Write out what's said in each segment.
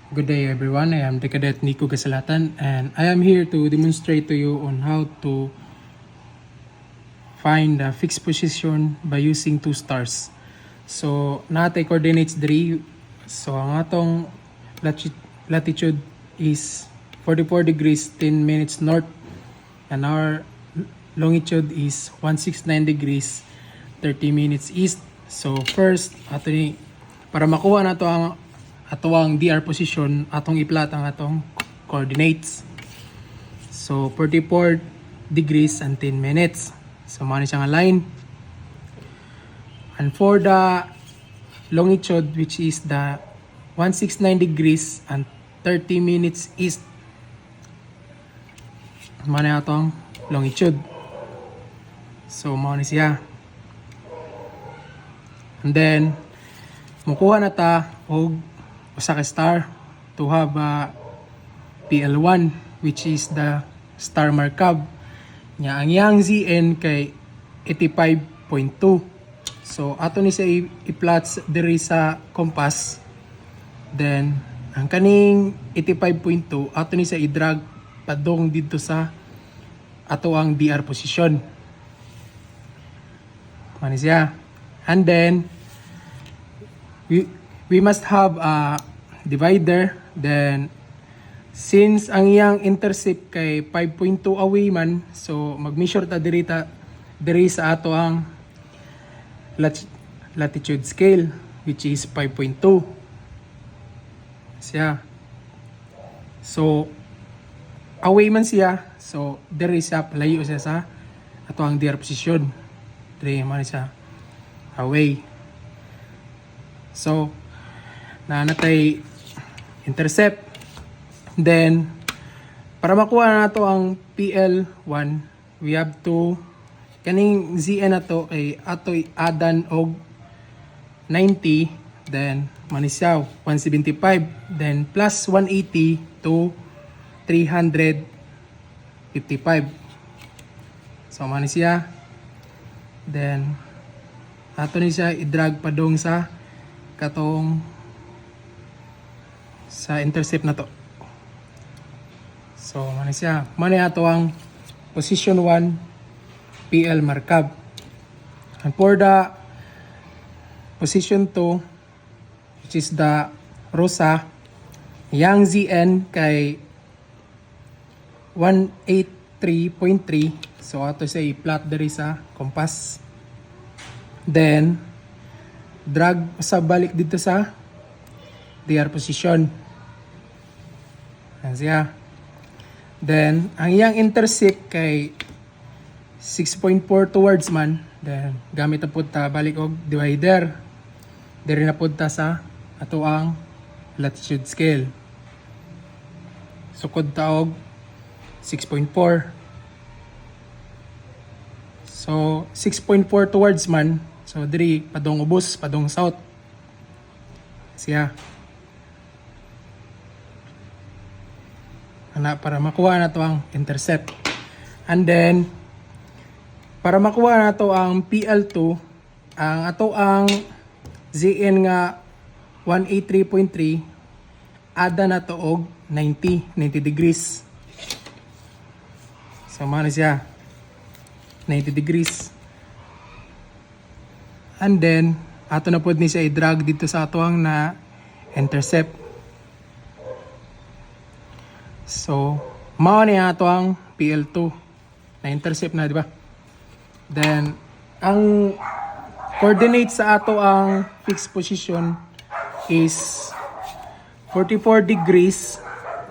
Good day everyone, I am the Cadet Nico Gasalatan and I am here to demonstrate to you on how to find the fixed position by using two stars. So, natay coordinates diri. So, ang atong latitude is 44 degrees 10 minutes north and our longitude is 169 degrees 30 minutes east. So, first, ato ni para makuha nato ang DR position, atong i-plot ang atong coordinates. So, 44 degrees and 10 minutes. So, mao ni siya nga line. And for the longitude, which is the 169 degrees and 30 minutes east, mao ni atong longitude. So, mao ni siya. And then, mukuha na ta og usa ka star to have PL1, which is the star markup nya. Ang yang ZN kay 85.2. So ato ni sa i-plot diri sa compass. Then ang kaning 85.2 ato ni sa i-drag padong dito sa ato ang DR position. Mani siya. And then we must have a divider. Then since ang iyang intercept kay 5.2 away man, so mag-measure ta diri sa ato ang latitude scale, which is 5.2 siya. So away man siya, so diri siya palayo siya sa ato ang DR position. Diri man siya away. So natay intercept. Then para makuha nato ang PL1, we have to kaning ZN nato kay ato adan og 90, then manisyaw 175, then plus 180 to 355. So manisya. Then ato ni siya i-drag padong sa katong sa intercept na to. So mani siya, mani ato ang position 1 PL markup. And for the position 2, which is the Rosa, yang ZN kay 183.3. So ato siya i-plot diri sa compass. Then drag sa balik dito sa DR position. Ayan siya. Then ang iyang intercept kay 6.4 towards man. Then gamit na pud ta balik og divider. Diri na pud ta sa ato ang latitude scale. Sukod ta og 6.4. So 6.4 towards man. So diri padong ubos, padong south siya. Ana para makuha na to ang intercept. And then para makuha na to ang PL2, ang ato ang ZN nga 183.3, ada na to og 90 degrees. Sama na siya 90 degrees. And then ato na pod ni siya i-drag dito sa ato ang na intercept. So mao ni ato ang PL2 na intercept na, di ba? Then ang coordinate sa ato ang fixed position is 44 degrees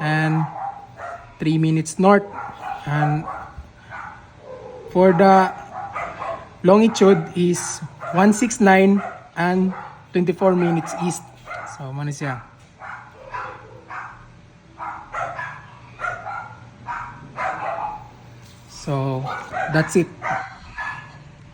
and 3 minutes north. And for the longitude is 169 and 24 minutes east. So mano siya. So that's it.